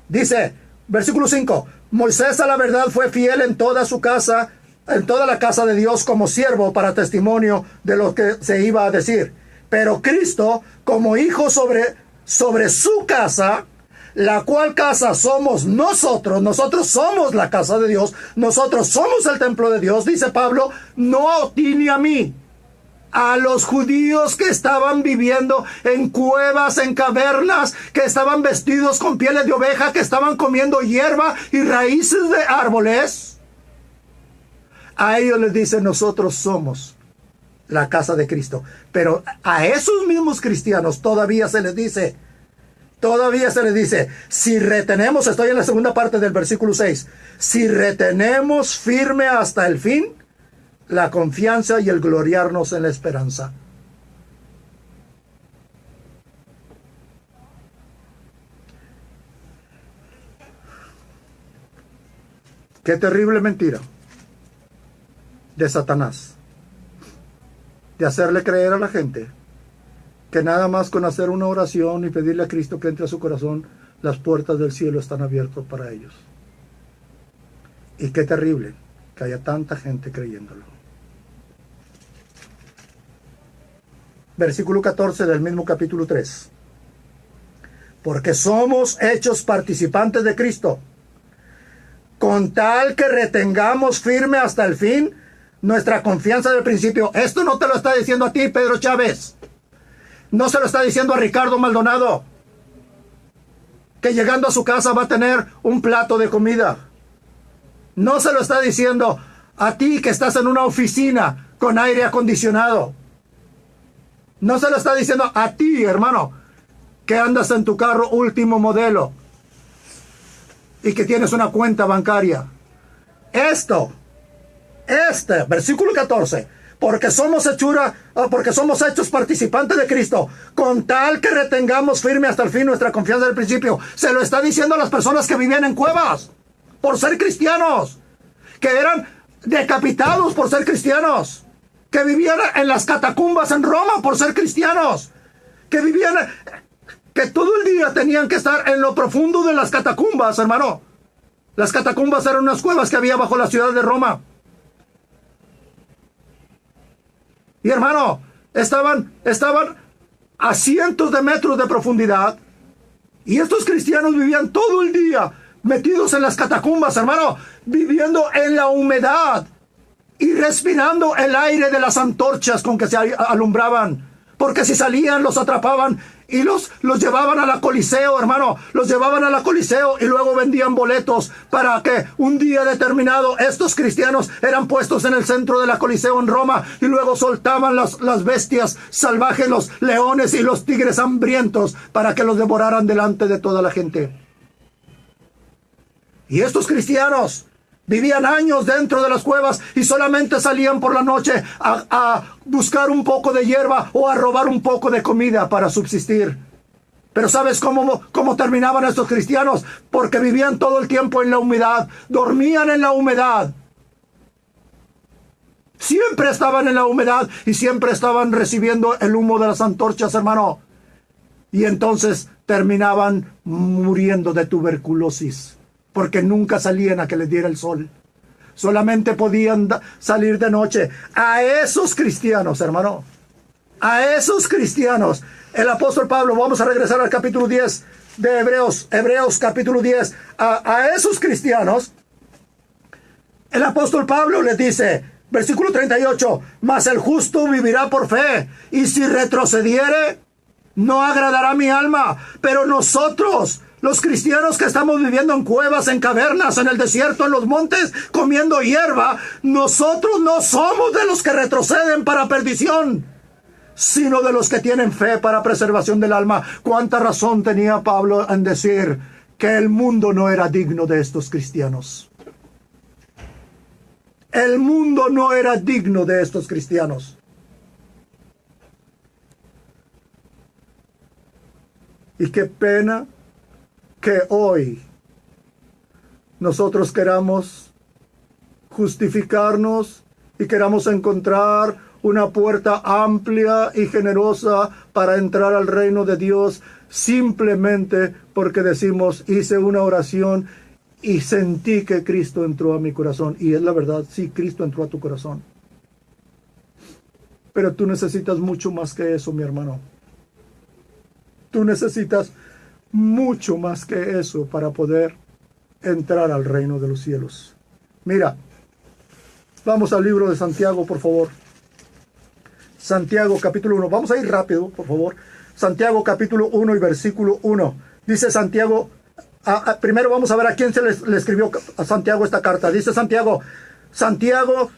Dice, versículo 5, Moisés a la verdad fue fiel en toda su casa, en toda la casa de Dios como siervo para testimonio de lo que se iba a decir. Pero Cristo como hijo sobre su casa, la cual casa somos nosotros somos la casa de Dios, nosotros somos el templo de Dios, dice Pablo, no a ti ni a mí, a los judíos que estaban viviendo en cuevas, en cavernas, que estaban vestidos con pieles de oveja, que estaban comiendo hierba y raíces de árboles. A ellos les dice, nosotros somos la casa de Cristo. Pero a esos mismos cristianos todavía se les dice, si retenemos, estoy en la segunda parte del versículo 6, si retenemos firme hasta el fin la confianza y el gloriarnos en la esperanza. Qué terrible mentira de Satanás, de hacerle creer a la gente que nada más con hacer una oración y pedirle a Cristo que entre a su corazón, las puertas del cielo están abiertas para ellos. Y qué terrible que haya tanta gente creyéndolo. Versículo 14 del mismo capítulo 3. Porque somos hechos participantes de Cristo, con tal que retengamos firme hasta el fin nuestra confianza del principio. Esto no te lo está diciendo a ti, Pedro Chávez. No se lo está diciendo a Ricardo Maldonado, que llegando a su casa va a tener un plato de comida. No se lo está diciendo a ti que estás en una oficina con aire acondicionado. No se lo está diciendo a ti, hermano, que andas en tu carro último modelo y que tienes una cuenta bancaria. Versículo 14, porque somos hechos participantes de Cristo, con tal que retengamos firme hasta el fin nuestra confianza del principio. Se lo está diciendo a las personas que vivían en cuevas por ser cristianos, que eran decapitados por ser cristianos, que vivían en las catacumbas en Roma por ser cristianos, que todo el día tenían que estar en lo profundo de las catacumbas, hermano. Las catacumbas eran unas cuevas que había bajo la ciudad de Roma. Y hermano, estaban a cientos de metros de profundidad. Y estos cristianos vivían todo el día metidos en las catacumbas, hermano, viviendo en la humedad y respirando el aire de las antorchas con que se alumbraban. Porque si salían, los atrapaban y los llevaban a la Coliseo, hermano. Los llevaban a la Coliseo y luego vendían boletos para que un día determinado estos cristianos eran puestos en el centro de la Coliseo en Roma, y luego soltaban las bestias salvajes, los leones y los tigres hambrientos, para que los devoraran delante de toda la gente. Y estos cristianos vivían años dentro de las cuevas y solamente salían por la noche a buscar un poco de hierba o a robar un poco de comida para subsistir. Pero ¿sabes cómo terminaban estos cristianos? Porque vivían todo el tiempo en la humedad, dormían en la humedad. Siempre estaban en la humedad y siempre estaban recibiendo el humo de las antorchas, hermano. Y entonces terminaban muriendo de tuberculosis, porque nunca salían a que les diera el sol. Solamente podían salir de noche. A esos cristianos, hermano, a esos cristianos, el apóstol Pablo, vamos a regresar al capítulo 10 de Hebreos capítulo 10, a esos cristianos, el apóstol Pablo les dice, versículo 38, mas el justo vivirá por fe, y si retrocediere, no agradará mi alma. Pero nosotros, los cristianos que estamos viviendo en cuevas, en cavernas, en el desierto, en los montes, comiendo hierba, nosotros no somos de los que retroceden para perdición, sino de los que tienen fe para preservación del alma. ¿Cuánta razón tenía Pablo en decir que el mundo no era digno de estos cristianos? El mundo no era digno de estos cristianos. Y qué pena que hoy nosotros queramos justificarnos y queramos encontrar una puerta amplia y generosa para entrar al reino de Dios, simplemente porque decimos, hice una oración y sentí que Cristo entró a mi corazón. Y es la verdad, sí, Cristo entró a tu corazón. Pero tú necesitas mucho más que eso, mi hermano. Tú necesitas mucho más que eso para poder entrar al reino de los cielos. Mira, vamos al libro de Santiago, por favor. Santiago capítulo 1. Vamos a ir rápido, por favor. Santiago capítulo 1 y versículo 1. Dice Santiago, primero vamos a ver a quién se le escribió a Santiago esta carta. Dice Santiago,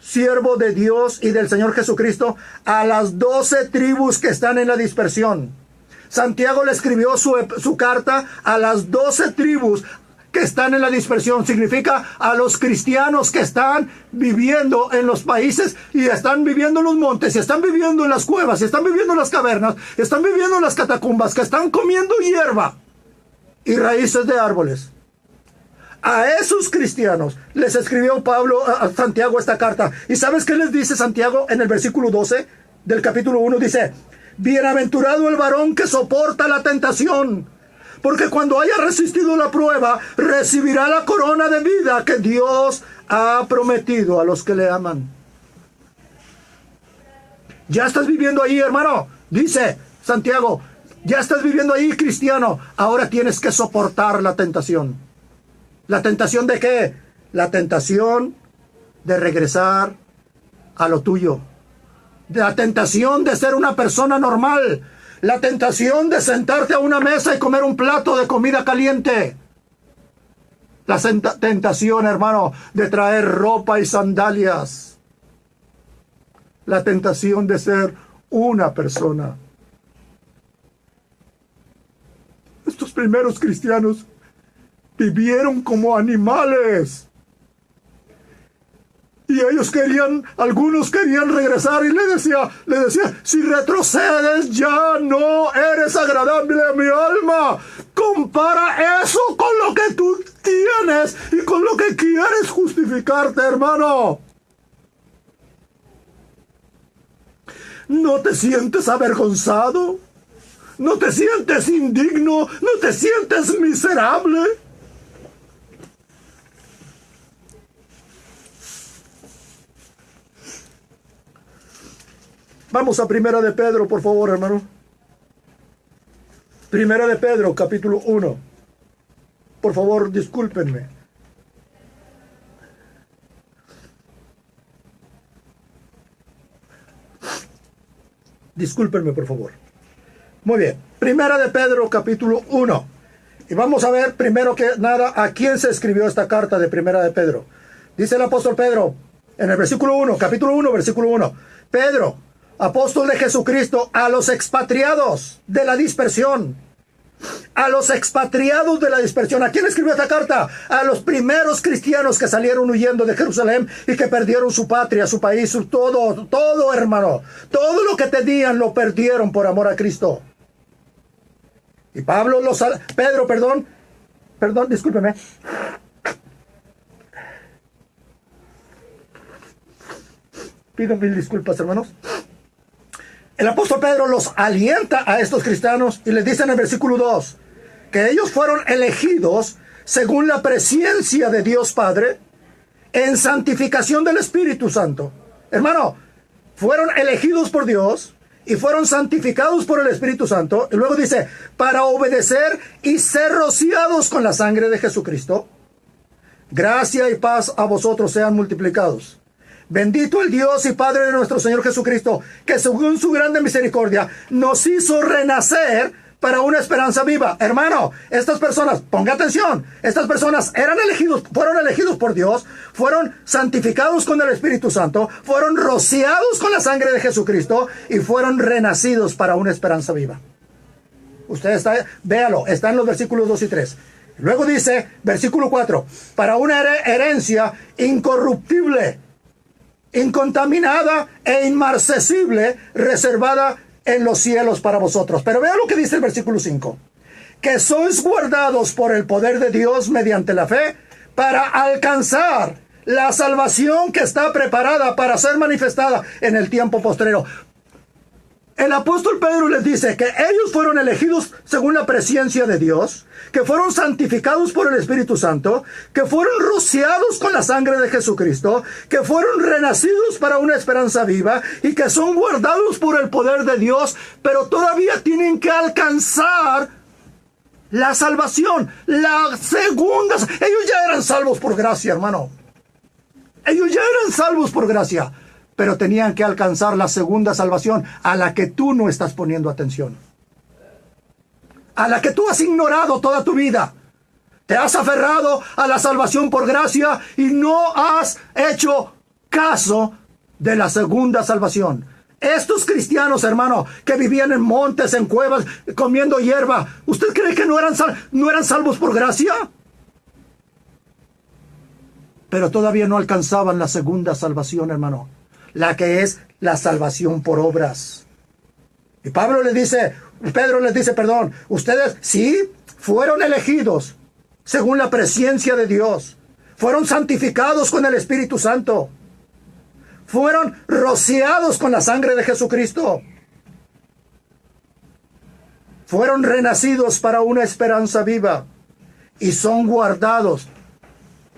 siervo de Dios y del Señor Jesucristo, a las 12 tribus que están en la dispersión. Santiago le escribió su carta a las 12 tribus que están en la dispersión. Significa a los cristianos que están viviendo en los países y están viviendo en los montes, y están viviendo en las cuevas, y están viviendo en las cavernas, están viviendo en las catacumbas, que están comiendo hierba y raíces de árboles. A esos cristianos les escribió a Santiago esta carta. ¿Y sabes qué les dice Santiago en el versículo 12 del capítulo 1? Dice, bienaventurado el varón que soporta la tentación, porque cuando haya resistido la prueba, recibirá la corona de vida que Dios ha prometido a los que le aman. Ya estás viviendo ahí, hermano. Dice Santiago, ya estás viviendo ahí, cristiano. Ahora tienes que soportar la tentación. ¿La tentación de qué? La tentación de regresar a lo tuyo. La tentación de ser una persona normal. La tentación de sentarte a una mesa y comer un plato de comida caliente. La tentación, hermano, de traer ropa y sandalias. La tentación de ser una persona primeros cristianos vivieron como animales. Y ellos algunos querían regresar, y le decía, si retrocedes ya no eres agradable a mi alma. Compara eso con lo que tú tienes y con lo que quieres justificarte, hermano. ¿No te sientes avergonzado? ¿No te sientes indigno? ¿No te sientes miserable? Vamos a Primera de Pedro, por favor, hermano. Primera de Pedro, capítulo 1. Por favor, discúlpenme. Discúlpenme, por favor. Muy bien. Primera de Pedro, capítulo 1. Y vamos a ver, primero que nada, a quién se escribió esta carta de Primera de Pedro. Dice el apóstol Pedro, en el versículo 1, capítulo 1, versículo 1. Pedro, apóstol de Jesucristo, a los expatriados de la dispersión. A los expatriados de la dispersión. ¿A quién escribió esta carta? A los primeros cristianos que salieron huyendo de Jerusalén y que perdieron su patria, su país, su todo, hermano. Todo lo que tenían lo perdieron por amor a Cristo. Y Pedro, discúlpeme. Pido mil disculpas, hermanos. El apóstol Pedro los alienta a estos cristianos y les dice en el versículo 2 que ellos fueron elegidos según la presencia de Dios Padre en santificación del Espíritu Santo. Hermano, fueron elegidos por Dios y fueron santificados por el Espíritu Santo. Y luego dice, para obedecer y ser rociados con la sangre de Jesucristo. Gracia y paz a vosotros sean multiplicados. Bendito el Dios y Padre de nuestro Señor Jesucristo, que según su grande misericordia nos hizo renacer para una esperanza viva. Hermano, estas personas, ponga atención, estas personas fueron elegidos por Dios, fueron santificados con el Espíritu Santo, fueron rociados con la sangre de Jesucristo y fueron renacidos para una esperanza viva. Véalo, está en los versículos 2 y 3. Luego dice, versículo 4, para una herencia incorruptible, incontaminada e inmarcesible, reservada en los cielos para vosotros. Pero vea lo que dice el versículo 5. Que sois guardados por el poder de Dios mediante la fe para alcanzar la salvación que está preparada para ser manifestada en el tiempo postrero. El apóstol Pedro les dice que ellos fueron elegidos según la presencia de Dios, que fueron santificados por el Espíritu Santo, que fueron rociados con la sangre de Jesucristo, que fueron renacidos para una esperanza viva y que son guardados por el poder de Dios, pero todavía tienen que alcanzar la salvación, la segunda. Ellos ya eran salvos por gracia, hermano. Ellos ya eran salvos por gracia. Pero tenían que alcanzar la segunda salvación, a la que tú no estás poniendo atención. A la que tú has ignorado toda tu vida. Te has aferrado a la salvación por gracia y no has hecho caso de la segunda salvación. Estos cristianos, hermano, que vivían en montes, en cuevas, comiendo hierba, ¿usted cree que no eran salvos por gracia? Pero todavía no alcanzaban la segunda salvación, hermano. La que es la salvación por obras. Y Pedro les dice, ustedes sí fueron elegidos según la presencia de Dios. Fueron santificados con el Espíritu Santo. Fueron rociados con la sangre de Jesucristo. Fueron renacidos para una esperanza viva. Y son guardados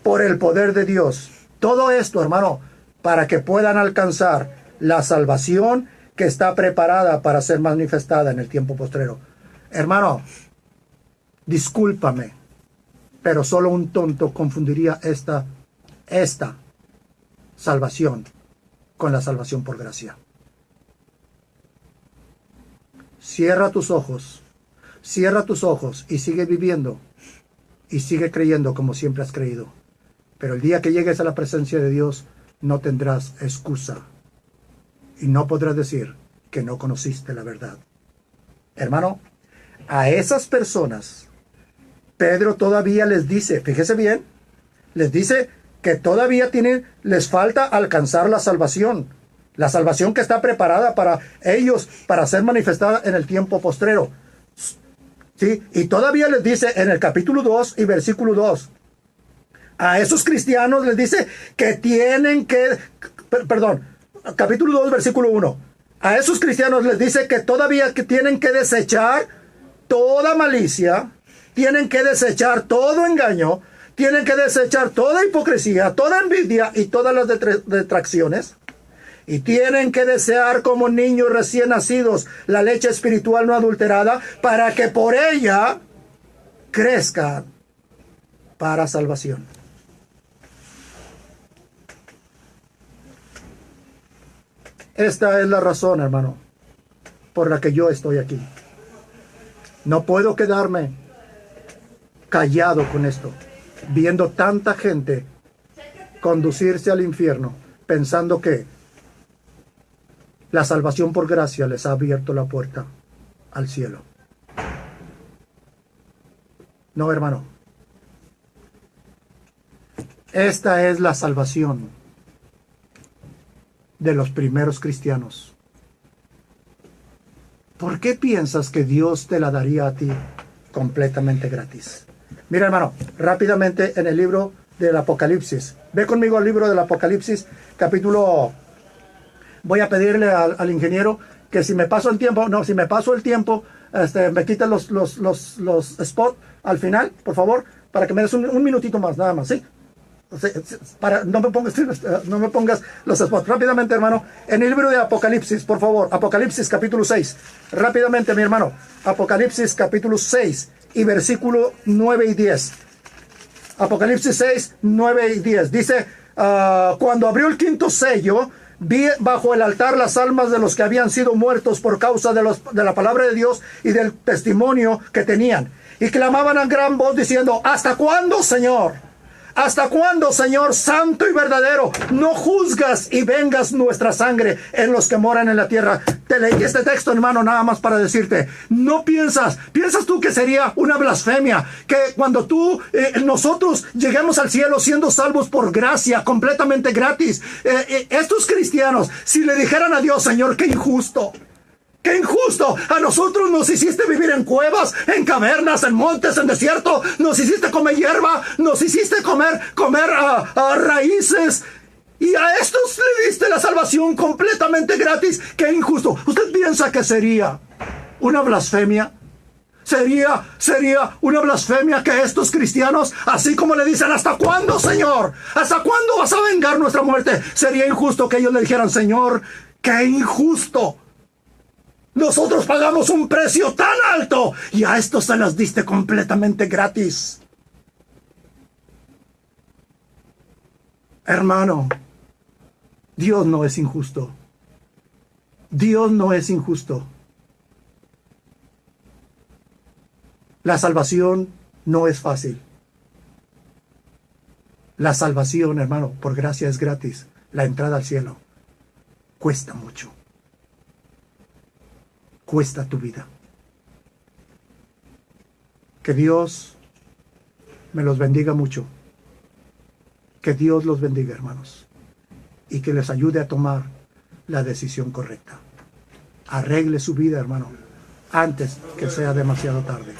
por el poder de Dios. Todo esto, hermano, para que puedan alcanzar la salvación que está preparada para ser manifestada en el tiempo postrero. Hermano, discúlpame, pero solo un tonto confundiría esta salvación con la salvación por gracia. Cierra tus ojos y sigue viviendo y sigue creyendo como siempre has creído. Pero el día que llegues a la presencia de Dios, no tendrás excusa y no podrás decir que no conociste la verdad. Hermano, a esas personas Pedro todavía les dice, fíjese bien, les dice que todavía les falta alcanzar la salvación que está preparada para ellos, para ser manifestada en el tiempo postrero. ¿Sí? Y todavía les dice en el capítulo 2 y versículo 2, a esos cristianos les dice que tienen que, capítulo 2, versículo 1, a esos cristianos les dice que todavía que tienen que desechar toda malicia, tienen que desechar todo engaño, tienen que desechar toda hipocresía, toda envidia y todas las detracciones. Y tienen que desear como niños recién nacidos la leche espiritual no adulterada, para que por ella crezcan para salvación. Esta es la razón, hermano, por la que yo estoy aquí. No puedo quedarme callado con esto, viendo tanta gente conducirse al infierno, pensando que la salvación por gracia les ha abierto la puerta al cielo. No, hermano. Esta es la salvación de los primeros cristianos. ¿Por qué piensas que Dios te la daría a ti completamente gratis? Mira, hermano, rápidamente en el libro del Apocalipsis. Ve conmigo al libro del Apocalipsis, capítulo... Voy a pedirle al ingeniero que si me paso el tiempo, me quita los spots al final, por favor, para que me des un minutito más, nada más, ¿sí? No me pongas los spots. Rápidamente, hermano, en el libro de Apocalipsis, por favor, Apocalipsis capítulo 6. Rápidamente, mi hermano, Apocalipsis capítulo 6 y versículo 9 y 10. Apocalipsis 6, 9 y 10. Dice, cuando abrió el quinto sello, vi bajo el altar las almas de los que habían sido muertos por causa de la palabra de Dios y del testimonio que tenían. Y clamaban a gran voz diciendo, ¿hasta cuándo, Señor? ¿Hasta cuándo, Señor santo y verdadero, no juzgas y vengas nuestra sangre en los que moran en la tierra? Te leí este texto, hermano, nada más para decirte, no piensas tú que sería una blasfemia, que cuando nosotros lleguemos al cielo siendo salvos por gracia, completamente gratis, estos cristianos, si le dijeran a Dios, Señor, qué injusto, ¡qué injusto! A nosotros nos hiciste vivir en cuevas, en cavernas, en montes, en desierto. Nos hiciste comer hierba, nos hiciste comer raíces. Y a estos le diste la salvación completamente gratis. ¡Qué injusto! ¿Usted piensa que sería una blasfemia? Sería una blasfemia que estos cristianos, así como le dicen, ¿hasta cuándo, Señor? ¿Hasta cuándo vas a vengar nuestra muerte? Sería injusto que ellos le dijeran, Señor, ¡qué injusto! Nosotros pagamos un precio tan alto y a estos se las diste completamente gratis. Hermano, Dios no es injusto. Dios no es injusto. La salvación no es fácil. La salvación, hermano, por gracia es gratis. La entrada al cielo cuesta mucho. Cuesta tu vida. Que Dios me los bendiga mucho. Que Dios los bendiga, hermanos. Y que les ayude a tomar la decisión correcta. Arregle su vida, hermano, antes que sea demasiado tarde.